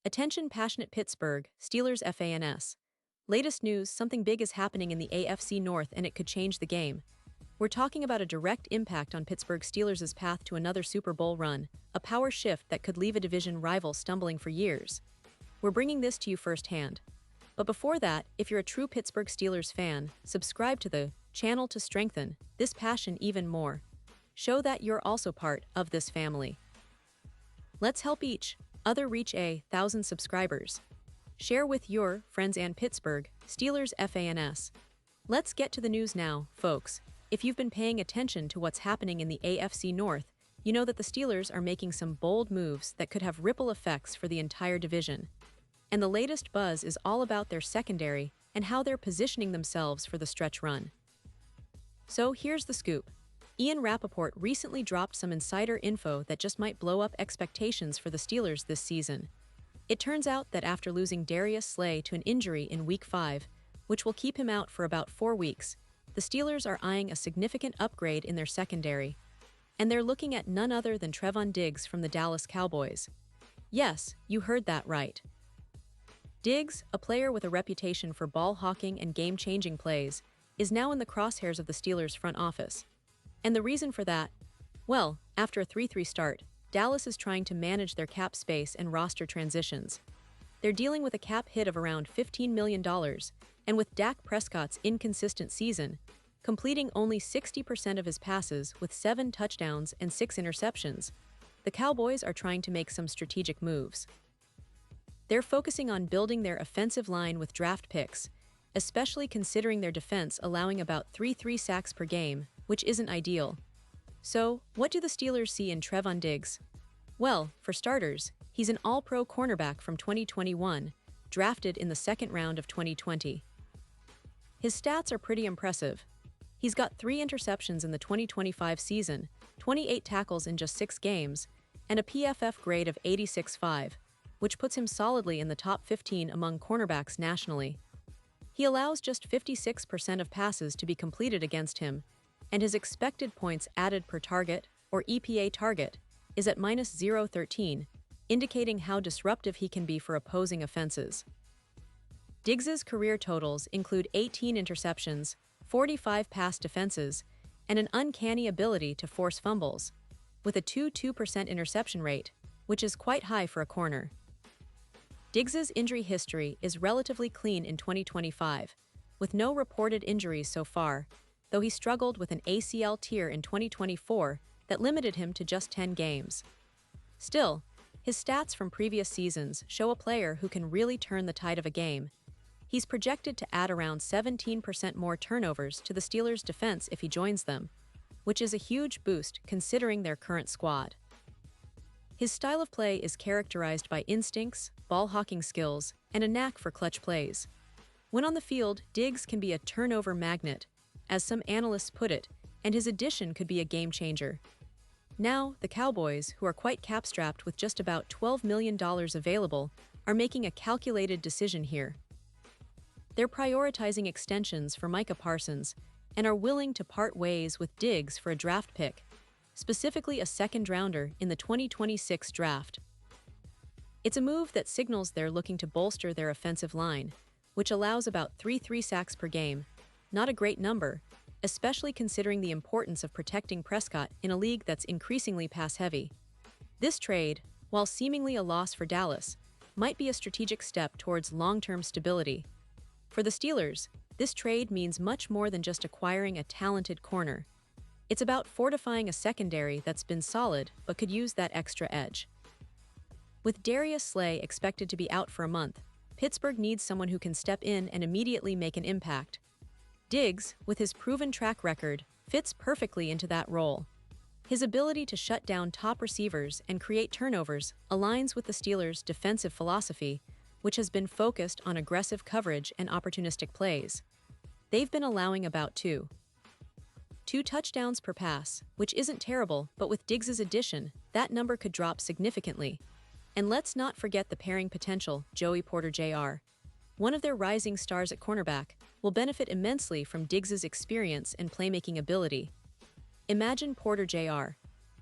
Attention passionate Pittsburgh Steelers fans. Latest news, something big is happening in the AFC North and it could change the game. We're talking about a direct impact on Pittsburgh Steelers' path to another Super Bowl run, a power shift that could leave a division rival stumbling for years. We're bringing this to you firsthand. But before that, if you're a true Pittsburgh Steelers fan, subscribe to the channel to strengthen this passion even more. Show that you're also part of this family. Let's help each other reach 1,000 subscribers. Share with your friends and Pittsburgh Steelers fans. Let's get to the news now, folks. If you've been paying attention to what's happening in the AFC North, you know that the Steelers are making some bold moves that could have ripple effects for the entire division. And the latest buzz is all about their secondary and how they're positioning themselves for the stretch run. So here's the scoop. Ian Rappaport recently dropped some insider info that just might blow up expectations for the Steelers this season. It turns out that after losing Darius Slay to an injury in Week 5, which will keep him out for about 4 weeks, the Steelers are eyeing a significant upgrade in their secondary. And they're looking at none other than Trevon Diggs from the Dallas Cowboys. Yes, you heard that right. Diggs, a player with a reputation for ball hawking and game-changing plays, is now in the crosshairs of the Steelers' front office. And the reason for that? Well, after a 3-3 start, Dallas is trying to manage their cap space and roster transitions. They're dealing with a cap hit of around $15 million, and with Dak Prescott's inconsistent season, completing only 60% of his passes with 7 touchdowns and 6 interceptions, the Cowboys are trying to make some strategic moves. They're focusing on building their offensive line with draft picks, especially considering their defense allowing about 3 sacks per game, which isn't ideal. So, what do the Steelers see in Trevon Diggs? Well, for starters, he's an all-pro cornerback from 2021, drafted in the second round of 2020. His stats are pretty impressive. He's got 3 interceptions in the 2025 season, 28 tackles in just 6 games, and a PFF grade of 86.5, which puts him solidly in the top 15 among cornerbacks nationally. He allows just 56% of passes to be completed against him, and his expected points added per target, or EPA target, is at -0.13, indicating how disruptive he can be for opposing offenses. Diggs's career totals include 18 interceptions, 45 pass defenses, and an uncanny ability to force fumbles, with a 2% interception rate, which is quite high for a corner. Diggs's injury history is relatively clean in 2025, with no reported injuries so far, though he struggled with an ACL tear in 2024 that limited him to just 10 games. Still, his stats from previous seasons show a player who can really turn the tide of a game. He's projected to add around 17% more turnovers to the Steelers' defense if he joins them, which is a huge boost considering their current squad. His style of play is characterized by instincts, ball-hawking skills, and a knack for clutch plays. When on the field, Diggs can be a turnover magnet, as some analysts put it, and his addition could be a game-changer. Now, the Cowboys, who are quite cap-strapped with just about $12 million available, are making a calculated decision here. They're prioritizing extensions for Micah Parsons and are willing to part ways with Diggs for a draft pick, specifically a second-rounder in the 2026 draft. It's a move that signals they're looking to bolster their offensive line, which allows about 3 sacks per game. Not a great number, especially considering the importance of protecting Prescott in a league that's increasingly pass-heavy. This trade, while seemingly a loss for Dallas, might be a strategic step towards long-term stability. For the Steelers, this trade means much more than just acquiring a talented corner. It's about fortifying a secondary that's been solid but could use that extra edge. With Darius Slay expected to be out for a month, Pittsburgh needs someone who can step in and immediately make an impact. Diggs, with his proven track record, fits perfectly into that role. His ability to shut down top receivers and create turnovers aligns with the Steelers' defensive philosophy, which has been focused on aggressive coverage and opportunistic plays. They've been allowing about 2 touchdowns per pass, which isn't terrible, but with Diggs's addition, that number could drop significantly. And let's not forget the pairing potential, Joey Porter Jr., one of their rising stars at cornerback, will benefit immensely from Diggs's experience and playmaking ability. Imagine Porter Jr.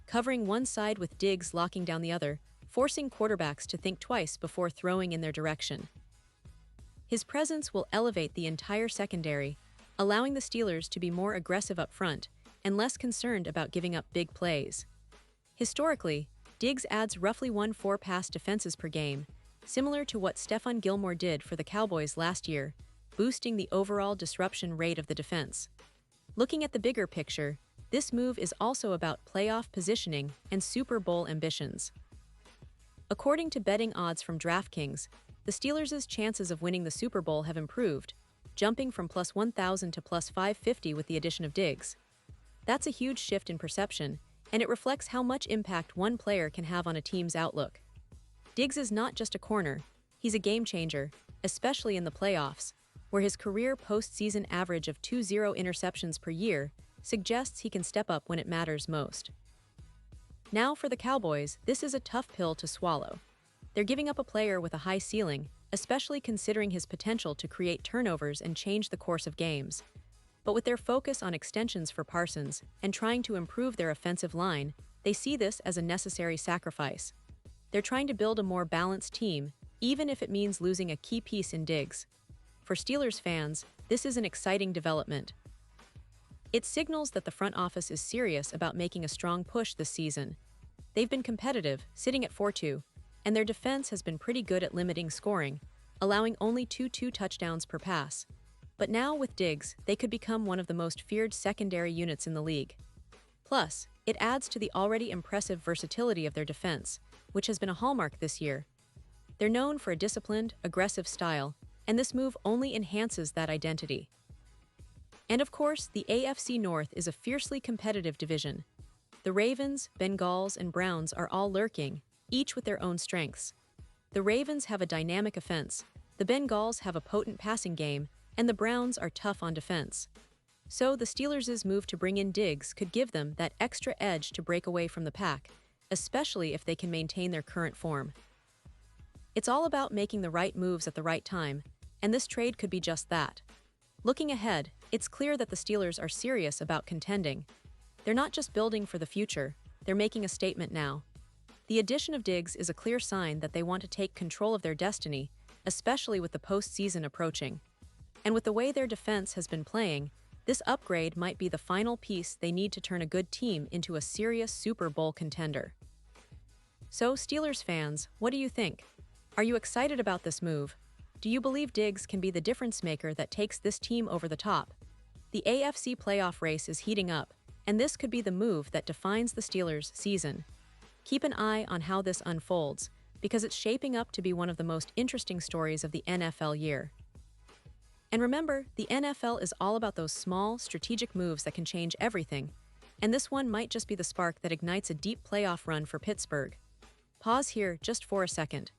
covering one side with Diggs locking down the other, forcing quarterbacks to think twice before throwing in their direction. His presence will elevate the entire secondary, allowing the Steelers to be more aggressive up front and less concerned about giving up big plays. Historically, Diggs adds roughly 1-4 pass defenses per game, similar to what Stephon Gilmore did for the Cowboys last year, boosting the overall disruption rate of the defense. Looking at the bigger picture, this move is also about playoff positioning and Super Bowl ambitions. According to betting odds from DraftKings, the Steelers' chances of winning the Super Bowl have improved, jumping from plus 1,000 to plus 550 with the addition of Diggs. That's a huge shift in perception, and it reflects how much impact one player can have on a team's outlook. Diggs is not just a corner, he's a game changer, especially in the playoffs, where his career postseason average of 2-0 interceptions per year suggests he can step up when it matters most. Now for the Cowboys, this is a tough pill to swallow. They're giving up a player with a high ceiling, especially considering his potential to create turnovers and change the course of games. But with their focus on extensions for Parsons and trying to improve their offensive line, they see this as a necessary sacrifice. They're trying to build a more balanced team, even if it means losing a key piece in Diggs. For Steelers fans, this is an exciting development. It signals that the front office is serious about making a strong push this season. They've been competitive, sitting at 4-2, and their defense has been pretty good at limiting scoring, allowing only 2 touchdowns per pass. But now with Diggs, they could become one of the most feared secondary units in the league. Plus, it adds to the already impressive versatility of their defense, which has been a hallmark this year. They're known for a disciplined, aggressive style, and this move only enhances that identity. And of course, the AFC North is a fiercely competitive division. The Ravens, Bengals, and Browns are all lurking, each with their own strengths. The Ravens have a dynamic offense, the Bengals have a potent passing game, and the Browns are tough on defense. So the Steelers' move to bring in Diggs could give them that extra edge to break away from the pack, especially if they can maintain their current form. It's all about making the right moves at the right time, and this trade could be just that. Looking ahead, it's clear that the Steelers are serious about contending. They're not just building for the future, they're making a statement now. The addition of Diggs is a clear sign that they want to take control of their destiny, especially with the postseason approaching. And with the way their defense has been playing, this upgrade might be the final piece they need to turn a good team into a serious Super Bowl contender. So, Steelers fans, what do you think? Are you excited about this move? Do you believe Diggs can be the difference maker that takes this team over the top? The AFC playoff race is heating up, and this could be the move that defines the Steelers' season. Keep an eye on how this unfolds, because it's shaping up to be one of the most interesting stories of the NFL year. And remember, the NFL is all about those small, strategic moves that can change everything, and this one might just be the spark that ignites a deep playoff run for Pittsburgh. Pause here just for a second.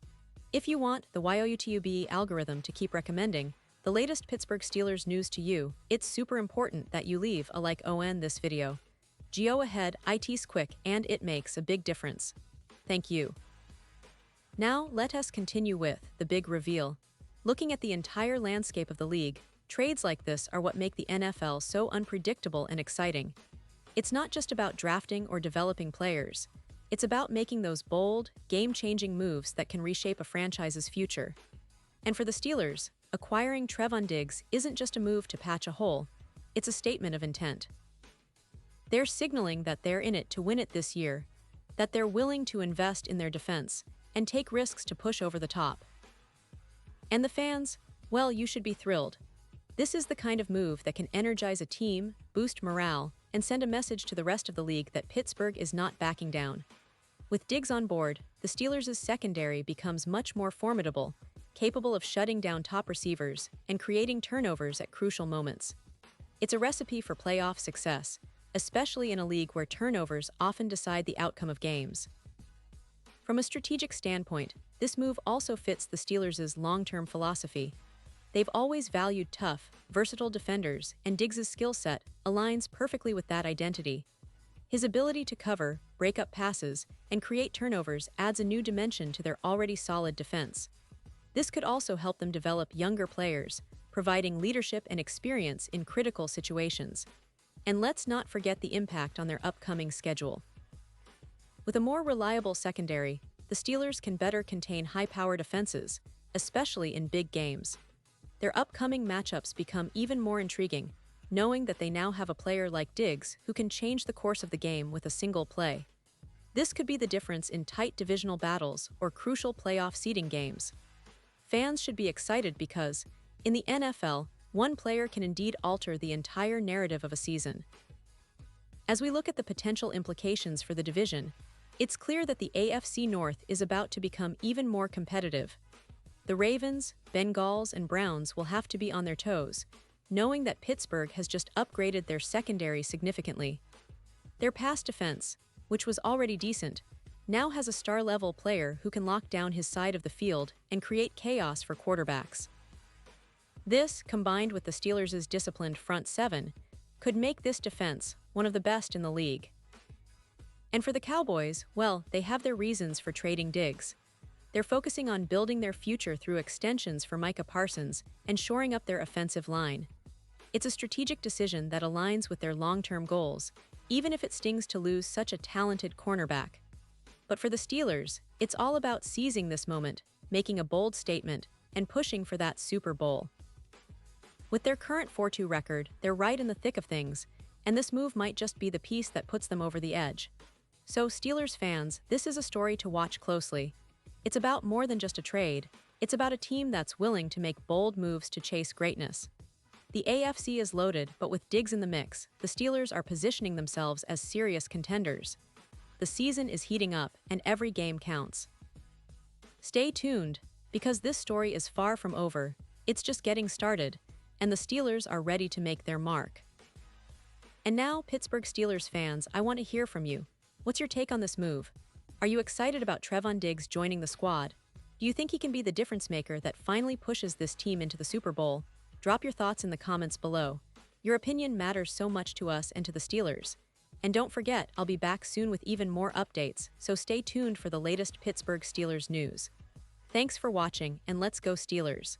If you want the YouTube algorithm to keep recommending the latest Pittsburgh Steelers news to you, it's super important that you leave a like on this video. Go ahead, it's quick and it makes a big difference. Thank you. Now, let us continue with the big reveal. Looking at the entire landscape of the league, trades like this are what make the NFL so unpredictable and exciting. It's not just about drafting or developing players. It's about making those bold, game-changing moves that can reshape a franchise's future. And for the Steelers, acquiring Trevon Diggs isn't just a move to patch a hole, it's a statement of intent. They're signaling that they're in it to win it this year, that they're willing to invest in their defense and take risks to push over the top. And the fans, well, you should be thrilled. This is the kind of move that can energize a team, boost morale, and send a message to the rest of the league that Pittsburgh is not backing down. With Diggs on board, the Steelers' secondary becomes much more formidable, capable of shutting down top receivers and creating turnovers at crucial moments. It's a recipe for playoff success, especially in a league where turnovers often decide the outcome of games. From a strategic standpoint, this move also fits the Steelers' long-term philosophy. They've always valued tough, versatile defenders, and Diggs' skill set aligns perfectly with that identity. His ability to cover, break up passes, and create turnovers adds a new dimension to their already solid defense. This could also help them develop younger players, providing leadership and experience in critical situations. And let's not forget the impact on their upcoming schedule. With a more reliable secondary, the Steelers can better contain high-powered offenses, especially in big games. Their upcoming matchups become even more intriguing, knowing that they now have a player like Diggs who can change the course of the game with a single play. This could be the difference in tight divisional battles or crucial playoff seeding games. Fans should be excited because, in the NFL, one player can indeed alter the entire narrative of a season. As we look at the potential implications for the division, it's clear that the AFC North is about to become even more competitive. The Ravens, Bengals, and Browns will have to be on their toes, knowing that Pittsburgh has just upgraded their secondary significantly. Their pass defense, which was already decent, now has a star-level player who can lock down his side of the field and create chaos for quarterbacks. This, combined with the Steelers' disciplined front seven, could make this defense one of the best in the league. And for the Cowboys, well, they have their reasons for trading Diggs. They're focusing on building their future through extensions for Micah Parsons and shoring up their offensive line. It's a strategic decision that aligns with their long-term goals, even if it stings to lose such a talented cornerback. But for the Steelers, it's all about seizing this moment, making a bold statement, and pushing for that Super Bowl. With their current 4-2 record, they're right in the thick of things, and this move might just be the piece that puts them over the edge. So, Steelers fans, this is a story to watch closely. It's about more than just a trade. It's about a team that's willing to make bold moves to chase greatness. The AFC is loaded, but with Diggs in the mix, the Steelers are positioning themselves as serious contenders. The season is heating up, and every game counts. Stay tuned, because this story is far from over. It's just getting started, and the Steelers are ready to make their mark. And now, Pittsburgh Steelers fans, I want to hear from you. What's your take on this move? Are you excited about Trevon Diggs joining the squad? Do you think he can be the difference maker that finally pushes this team into the Super Bowl? Drop your thoughts in the comments below. Your opinion matters so much to us and to the Steelers. And don't forget, I'll be back soon with even more updates, so stay tuned for the latest Pittsburgh Steelers news. Thanks for watching, and let's go Steelers!